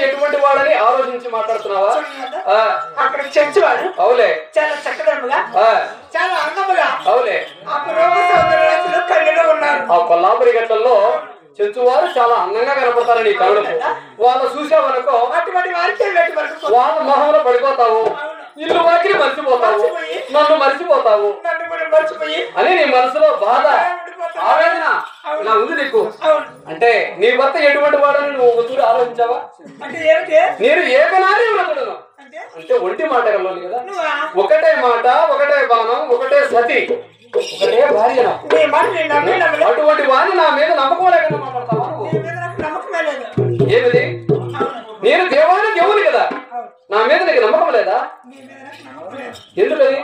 ఎటువంటి వాడని ఆలోచించి మాట్లాడుతున్నావా? అక్కడ చర్చివాడు అవులే, చాలా చక్కదనముగా చాలా అందముగా అవులే కళ్ళలో ఉన్నారు. ఆ కొల్లాపురి గట్లలో చెంచువారు చాలా అందంగా కనపడతారు నీ కళ్ళకు. వాళ్ళు చూసావనుకో అటువంటి వారికి వాళ్ళ మొహంలో పడిపోతావు, ఇల్లు వాకిలి మర్చిపోతావు, నన్ను మర్చిపోతావు అని నీ మనసులో బాధ ఆవేదన ఇలా ఉంది నీకు. అంటే నీ భర్త ఎటువంటి వాడని నువ్వు ఒకసారి ఆలోచించావా? నేను ఏకనారీ వ్రతుడును అంటే ఒంటి మాట కల్లోని కదా, ఒకటే మాట, ఒకటే బాణం, ఒకటే సతి, ఒకటే భార్య. అటువంటి వాడిని నా మీద నమ్మకం లేకుండా మాట్లాడతావా? ఏమిది? నేను దేవాన్ని దేవుని కదా, నా మీద నీకు నమ్మకం లేదా? ఎందుకని?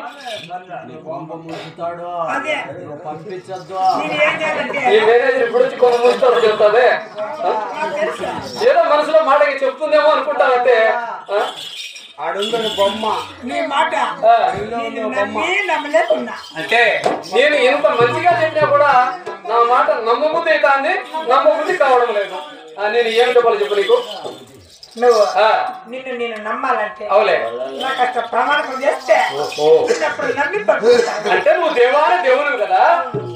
ఈ మేనేజర్ ఇప్పుడు వచ్చి కొంత ముస్తాడు చెప్తాదే, ఏదో మనసులో మాటకి చెప్తుందేమో అనుకుంటానంటే బొమ్మ నీ మాట అంటే నేను ఎంత మంచిగా చెప్పినా కూడా నా మాట నమ్మబుద్ధి అవుతాంది, నమ్మబుద్ధి కావడం లేదు. నేను ఏం చెప్పాలి చెప్పు నీకు? నువ్వు నిన్ను నేను నమ్మాలంటే అవులే నాకు అక్కడ ప్రమాణం చేస్తే అంటే నువ్వు దేవాల దేవుడు కదా,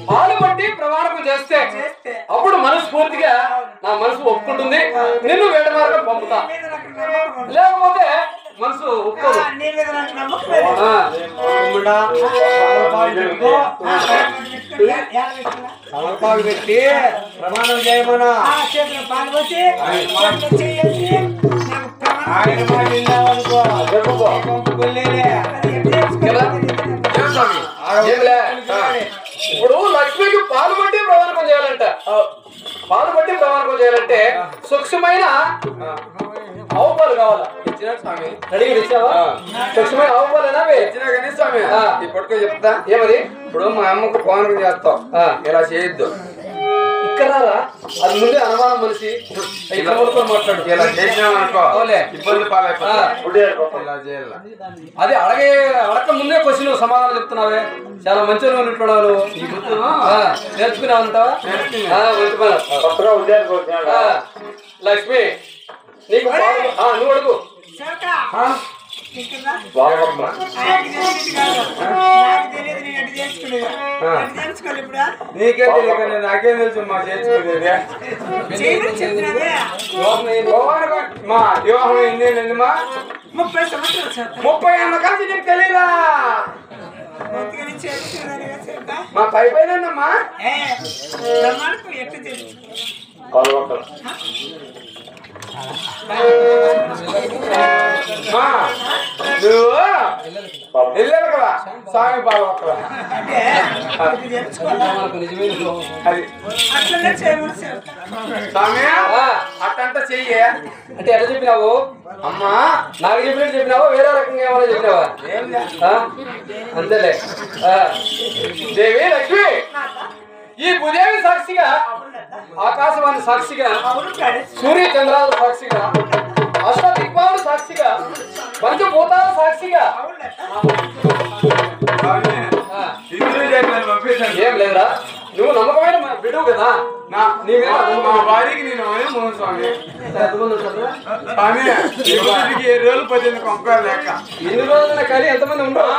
పాలు బట్టి ప్రమాణం చేస్తే అప్పుడు మనస్ఫూర్తిగా నా మనసు ఒప్పుకుంటుంది, నిన్ను వేట మార్గం పంపుతా. లేకపోతే మనసు ఒప్పుకోదు. తమలపాకు పెట్టి ప్రమాణం చేయమన్నా ఆయన మాట విన్నావనుకో ఇప్పుడు లక్ష్మికి పాలు బట్టి ప్రమాణం చేయాలంట. పాలు బట్టి ప్రమాణం చేయాలంటే సూక్ష్మమైన ఆవు పాలు కావాలా? ఇచ్చిన స్వామి అడిగి ఇచ్చావా? సూక్ష్మమైన ఆవు పాలేనా? ఇచ్చినా కానీ స్వామి ఇప్పటికో చెప్తా. ఏమది? ఇప్పుడు మా అమ్మకు పవనం చేస్తావు, ఇలా చేయొద్దు. ఇక్కడ అది ముందే అనుమానం మనిషి ఇట్లా మాట్లాడు. ఇలా చేసినామనుకో ఇబ్బంది ఇలా చేయాలి. అది అడగ ముందే క్వశ్చన్ సమాధానం చెప్తున్నావే, చాలా మంచిగా ఉన్నట్టున్నావు. ఈ గుర్తు నేర్చుకున్నావు అంటావా? లక్ష్మి నీకు నువ్వు అడుగు. నీకే తెలియక నాకేం తెలుసు మా చేసుకునేది. మా వివాహం ఎన్నేళ్ళండి? మా 30 ఏళ్ళ కాదు, నీకు తెలియదా? మా పైనమ్మా నువ్వు వెళ్ళాలి కదా స్వామి బాగా స్వామి అట్టంతా చెయ్యి అంటే ఎట్లా చెప్పినావు? అమ్మా నాకు చెప్పినట్టు చెప్పినావా, వేరే రకంగా ఏమైనా చెప్పినావా? అంతేలే. దేవి లక్ష్మి, ఈ భూదేవి సాక్షిగా, ఆకాశవాణి సాక్షిగా, సూర్య చంద్రాల సాక్షిగా, అష్ట దిక్పాలు సాక్షిగా, పంచభూతాల సాక్షిగా ఏం లేదురా, నువ్వు నమ్మకమైన బిడ్డవు కదా. మా వారికి నేను స్వామి స్వామి 7 రోజులు 18 కొంప లేక ఎన్ని రోజులైనా కానీ ఎంతమంది ఉండవు.